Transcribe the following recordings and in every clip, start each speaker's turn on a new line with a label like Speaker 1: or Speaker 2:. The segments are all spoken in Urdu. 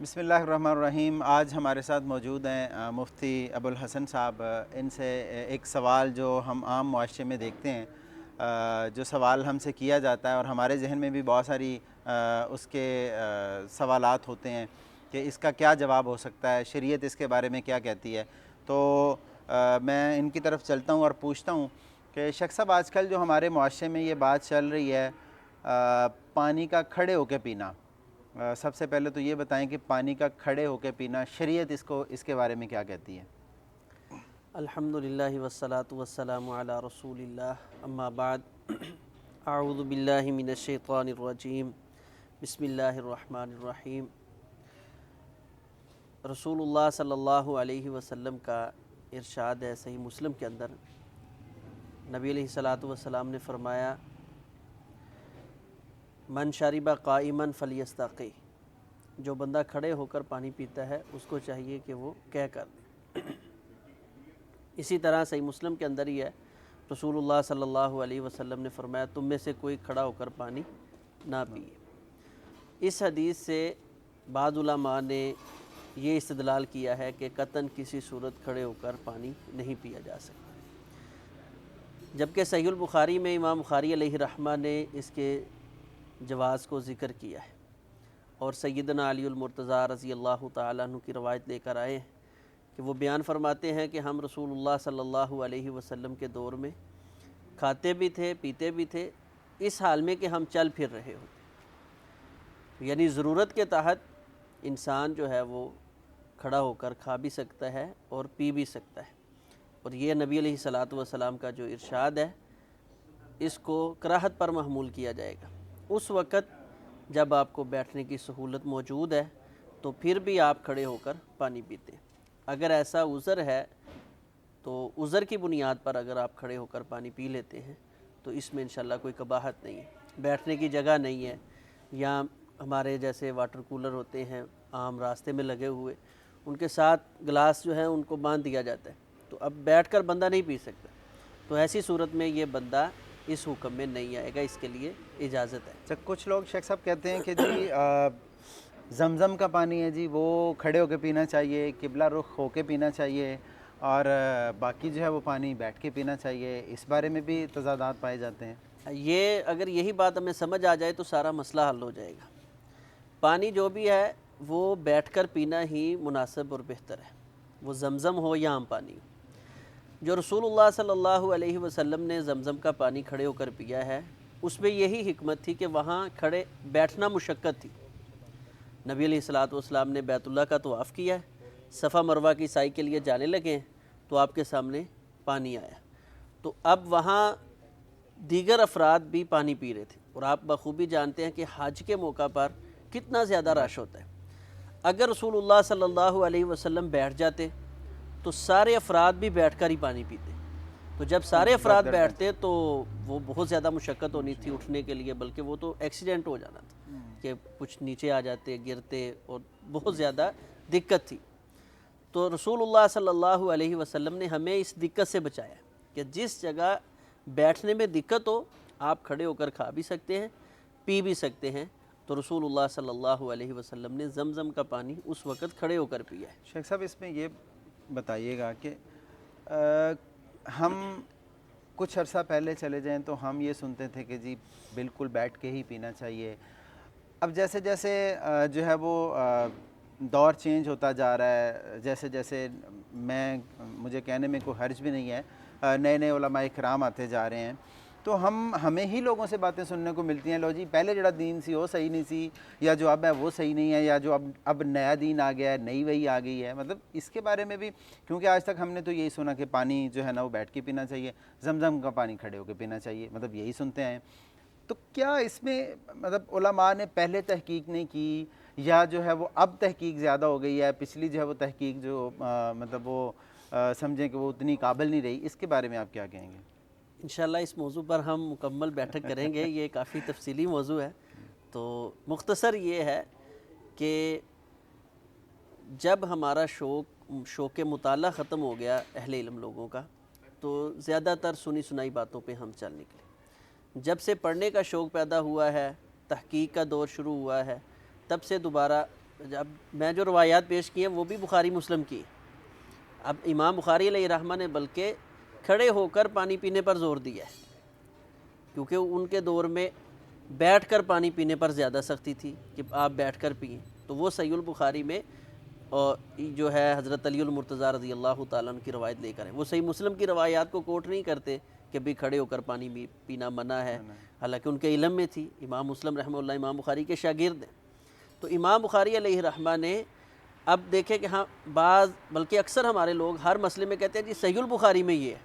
Speaker 1: بسم اللہ الرحمن الرحیم۔ آج ہمارے ساتھ موجود ہیں مفتی ابوالحسن صاحب۔ ان سے ایک سوال جو ہم عام معاشرے میں دیکھتے ہیں، جو سوال ہم سے کیا جاتا ہے اور ہمارے ذہن میں بھی بہت ساری اس کے سوالات ہوتے ہیں کہ اس کا کیا جواب ہو سکتا ہے، شریعت اس کے بارے میں کیا کہتی ہے۔ تو میں ان کی طرف چلتا ہوں اور پوچھتا ہوں کہ شیخ صاحب، آج کل جو ہمارے معاشرے میں یہ بات چل رہی ہے پانی کا کھڑے ہو کے پینا، سب سے پہلے تو یہ بتائیں کہ پانی کا کھڑے ہو کے پینا، شریعت اس کے بارے میں کیا کہتی ہے؟
Speaker 2: الحمدللہ والصلاة والسلام علی رسول اللہ، اما بعد اعوذ باللہ من الشیطان الرجیم، بسم اللہ الرحمن الرحیم۔ رسول اللہ صلی اللہ علیہ وسلم کا ارشاد ہے صحیح مسلم کے اندر، نبی علیہ الصلاۃ والسلام نے فرمایا، من شرب قائما فلیستقی، جو بندہ کھڑے ہو کر پانی پیتا ہے اس کو چاہیے کہ وہ کہہ کر دے۔ اسی طرح صحیح مسلم کے اندر ہی ہے، رسول اللہ صلی اللہ علیہ وسلم نے فرمایا، تم میں سے کوئی کھڑا ہو کر پانی نہ پیے۔ اس حدیث سے بعض علماء نے یہ استدلال کیا ہے کہ قطعاً کسی صورت کھڑے ہو کر پانی نہیں پیا جا سکتا، جبکہ صحیح البخاری میں امام بخاری علیہ رحمہ نے اس کے جواز کو ذکر کیا ہے، اور سیدنا علی المرتضیٰ رضی اللہ تعالیٰ عنہ کی روایت لے کر آئے ہیں کہ وہ بیان فرماتے ہیں کہ ہم رسول اللہ صلی اللہ علیہ وسلم کے دور میں کھاتے بھی تھے، پیتے بھی تھے، اس حال میں کہ ہم چل پھر رہے ہوتے، یعنی ضرورت کے تحت انسان جو ہے وہ کھڑا ہو کر کھا بھی سکتا ہے اور پی بھی سکتا ہے، اور یہ نبی علیہ الصلاۃ والسلام کا جو ارشاد ہے اس کو کراہت پر محمول کیا جائے گا۔ اس وقت جب آپ کو بیٹھنے کی سہولت موجود ہے تو پھر بھی آپ کھڑے ہو کر پانی پیتے ہیں۔ اگر ایسا عذر ہے تو عذر کی بنیاد پر اگر آپ کھڑے ہو کر پانی پی لیتے ہیں تو اس میں انشاءاللہ کوئی قباحت نہیں ہے۔ بیٹھنے کی جگہ نہیں ہے، یا ہمارے جیسے واٹر کولر ہوتے ہیں عام راستے میں لگے ہوئے، ان کے ساتھ گلاس جو ہیں ان کو باندھ دیا جاتا ہے، تو اب بیٹھ کر بندہ نہیں پی سکتا، تو ایسی صورت میں یہ بندہ اس حکم میں نہیں آئے گا، اس کے لیے اجازت ہے۔
Speaker 1: اچھا، کچھ لوگ شیخ صاحب کہتے ہیں کہ جی زمزم کا پانی ہے جی وہ کھڑے ہو کے پینا چاہیے، قبلہ رخ ہو کے پینا چاہیے، اور باقی جو ہے وہ پانی بیٹھ کے پینا چاہیے۔ اس بارے میں بھی تضادات پائے جاتے ہیں۔
Speaker 2: یہ اگر یہی بات ہمیں سمجھ آ جائے تو سارا مسئلہ حل ہو جائے گا۔ پانی جو بھی ہے وہ بیٹھ کر پینا ہی مناسب اور بہتر ہے، وہ زمزم ہو یا عام پانی ہو۔ جو رسول اللہ صلی اللہ علیہ وسلم نے زمزم کا پانی کھڑے ہو کر پیا ہے، اس میں یہی حکمت تھی کہ وہاں کھڑے بیٹھنا مشقت تھی۔ نبی علیہ الصلاۃ والسلام نے بیت اللہ کا طواف کیا ہے، صفا مروہ کی سعی کے لیے جانے لگے ہیں تو آپ کے سامنے پانی آیا، تو اب وہاں دیگر افراد بھی پانی پی رہے تھے، اور آپ بخوبی جانتے ہیں کہ حج کے موقع پر کتنا زیادہ رش ہوتا ہے۔ اگر رسول اللہ صلی اللہ علیہ وسلم بیٹھ جاتے تو سارے افراد بھی بیٹھ کر ہی پانی پیتے، تو جب سارے افراد بیٹھتے تو وہ بہت زیادہ مشقت ہونی تھی اٹھنے کے لیے، بلکہ وہ تو ایکسیڈنٹ ہو جانا تھا کہ کچھ نیچے آ جاتے، گرتے، اور بہت زیادہ دقت تھی۔ تو رسول اللہ صلی اللہ علیہ وسلم نے ہمیں اس دقت سے بچایا کہ جس جگہ بیٹھنے میں دقت ہو آپ کھڑے ہو کر کھا بھی سکتے ہیں، پی بھی سکتے ہیں، تو رسول اللہ صلی اللہ علیہ وسلم نے زمزم کا پانی اس وقت کھڑے ہو کر پیا ہے۔
Speaker 1: شیخ صاحب، اس میں یہ بتائیے گا کہ ہم کچھ عرصہ پہلے چلے جائیں تو ہم یہ سنتے تھے کہ جی بالکل بیٹھ کے ہی پینا چاہیے۔ اب جیسے جیسے جو ہے وہ دور چینج ہوتا جا رہا ہے، جیسے جیسے مجھے کہنے میں کوئی حرج بھی نہیں ہے، نئے نئے علماء کرام آتے جا رہے ہیں، تو ہمیں ہی لوگوں سے باتیں سننے کو ملتی ہیں، لو جی پہلے جڑا دین سی وہ صحیح نہیں سی، یا جو اب ہے وہ صحیح نہیں ہے، یا جو اب نیا دین آ گیا ہے، نئی وہی آ گئی ہے۔ مطلب اس کے بارے میں بھی، کیونکہ آج تک ہم نے تو یہی سنا کہ پانی جو ہے نا وہ بیٹھ کے پینا چاہیے، زمزم کا پانی کھڑے ہو کے پینا چاہیے، مطلب یہی سنتے ہیں۔ تو کیا اس میں مطلب علماء نے پہلے تحقیق نہیں کی، یا جو ہے وہ اب تحقیق زیادہ ہو گئی ہے، پچھلی جو ہے وہ تحقیق جو مطلب وہ سمجھیں کہ وہ اتنی قابل نہیں رہی؟ اس کے بارے میں آپ کیا کہیں گے؟
Speaker 2: انشاءاللہ اس موضوع پر ہم مکمل بیٹھک کریں گے، یہ کافی تفصیلی موضوع ہے۔ تو مختصر یہ ہے کہ جب ہمارا شوق مطالعہ ختم ہو گیا اہل علم لوگوں کا، تو زیادہ تر سنی سنائی باتوں پہ ہم چل نکلے۔ جب سے پڑھنے کا شوق پیدا ہوا ہے، تحقیق کا دور شروع ہوا ہے، تب سے دوبارہ اب میں جو روایات پیش کی ہیں وہ بھی بخاری مسلم کی ہیں۔ اب امام بخاری علیہ رحمہ نے بلکہ کھڑے ہو کر پانی پینے پر زور دیا ہے، کیونکہ ان کے دور میں بیٹھ کر پانی پینے پر زیادہ سختی تھی کہ آپ بیٹھ کر پئیں، تو وہ صحیح البخاری میں اور جو ہے حضرت علی المرتضیٰ رضی اللہ تعالیٰ عنہ کی روایت لے کر ہے، وہ صحیح مسلم کی روایات کو کوٹ نہیں کرتے کہ بھی کھڑے ہو کر پانی پینا منع ہے، حالانکہ ان کے علم میں تھی۔ امام مسلم رحمہ اللہ امام بخاری کے شاگرد ہیں، تو امام بخاری علیہ رحمہ نے اب دیکھیں کہ ہاں بعض بلکہ اکثر ہمارے لوگ ہر مسئلے میں کہتے ہیں جی صحیح البخاری میں یہ ہے،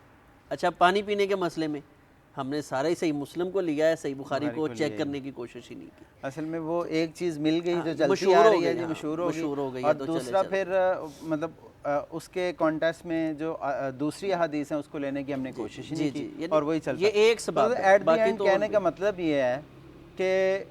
Speaker 2: اچھا پانی پینے کے مسئلے میں ہم نے سارے صحیح مسلم کو لیا ہے، صحیح بخاری کو چیک کرنے کی کوشش ہی نہیں کی۔
Speaker 1: اصل میں وہ ایک چیز مل گئی جو چلتی
Speaker 2: مشہور
Speaker 1: آ
Speaker 2: ہو
Speaker 1: رہی ہے
Speaker 2: گئی،
Speaker 1: جی،
Speaker 2: ہاں،
Speaker 1: مشہور ہو گئی،
Speaker 2: ہے
Speaker 1: اور
Speaker 2: تو
Speaker 1: دوسرا
Speaker 2: چلے
Speaker 1: پھر مطلب اس کے کانٹیکسٹ میں جو دوسری احادیث ہیں اس کو لینے کی ہم نے کوشش ہی نہیں کی اور وہی چلتا
Speaker 2: یہ ایک سبب ہے،
Speaker 1: ایٹ دی
Speaker 2: باقی
Speaker 1: اینڈ
Speaker 2: تو
Speaker 1: کہنے کا مطلب یہ ہے کہ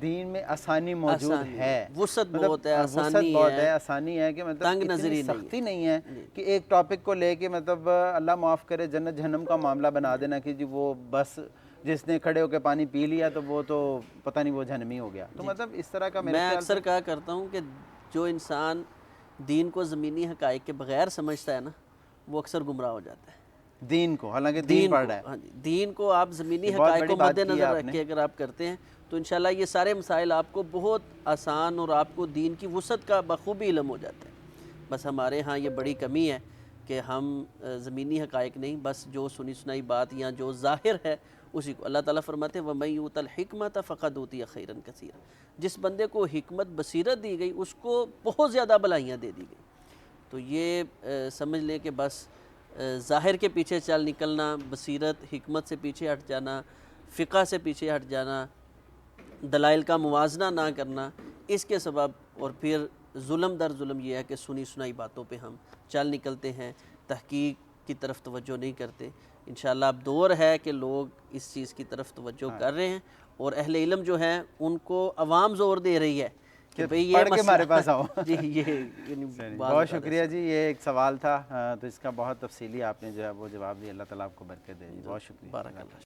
Speaker 1: دین میں آسانی موجود ہے،
Speaker 2: وسعت
Speaker 1: مطلب
Speaker 2: بہت ہے،
Speaker 1: وسعت بہت ہے، آسانی ہے کہ مطلب
Speaker 2: تنگ
Speaker 1: اتنی
Speaker 2: نظری
Speaker 1: سختی نہیں ہے کہ ایک ٹاپک کو لے کے مطلب اللہ معاف کرے جنت جہنم کا معاملہ بنا دینا کہ جی وہ بس جس نے کھڑے ہو کے پانی پی لیا تو وہ تو پتہ نہیں وہ جہنمی ہو گیا، تو مطلب اس طرح کا میرے
Speaker 2: میں
Speaker 1: خیال
Speaker 2: اکثر کہا کرتا ہوں کہ جو انسان دین کو زمینی حقائق کے بغیر سمجھتا ہے نا وہ اکثر گمراہ ہو جاتا ہے۔
Speaker 1: دین کو، حالانکہ دین پڑھ رہا ہے،
Speaker 2: ہاں جی، دین کو آپ زمینی
Speaker 1: بہت
Speaker 2: حقائق
Speaker 1: بڑی
Speaker 2: کو
Speaker 1: بات
Speaker 2: مد
Speaker 1: کی ہے
Speaker 2: نظر
Speaker 1: آپ
Speaker 2: رکھ
Speaker 1: نے۔
Speaker 2: کے اگر آپ کرتے ہیں تو انشاءاللہ یہ سارے مسائل آپ کو بہت آسان اور آپ کو دین کی وسعت کا بخوبی علم ہو جاتا ہے۔ بس ہمارے ہاں یہ بڑی کمی ہے کہ ہم زمینی حقائق نہیں، بس جو سنی سنائی بات یا جو ظاہر ہے اسی کو اللہ تعالیٰ فرماتے ہیں وَمَن یُؤْتَ الْحِکْمَةَ فَقَدْ أُوتِیَ خَیْرًا کَثِیرًا، جس بندے کو حکمت بصیرت دی گئی اس کو بہت زیادہ بھلائیاں دے دی گئی۔ تو یہ سمجھ لیں کہ بس ظاہر کے پیچھے چل نکلنا، بصیرت حکمت سے پیچھے ہٹ جانا، فقہ سے پیچھے ہٹ جانا، دلائل کا موازنہ نہ کرنا، اس کے سبب اور پھر ظلم در ظلم یہ ہے کہ سنی سنائی باتوں پہ ہم چل نکلتے ہیں، تحقیق کی طرف توجہ نہیں کرتے۔ انشاءاللہ اب دور ہے کہ لوگ اس چیز کی طرف توجہ کر رہے ہیں، اور اہل علم جو ہیں ان کو عوام زور دے رہی ہے کہ بھئی یہ
Speaker 1: پڑھ کے ہمارے پاس آؤ۔
Speaker 2: جی یہ یعنی
Speaker 1: بہت شکریہ جی، یہ ایک سوال تھا تو اس کا بہت تفصیلی آپ نے جو ہے وہ جواب دیا، اللہ تعالیٰ آپ کو برکت دے جی، بہت شکریہ۔
Speaker 2: بارک اللہ۔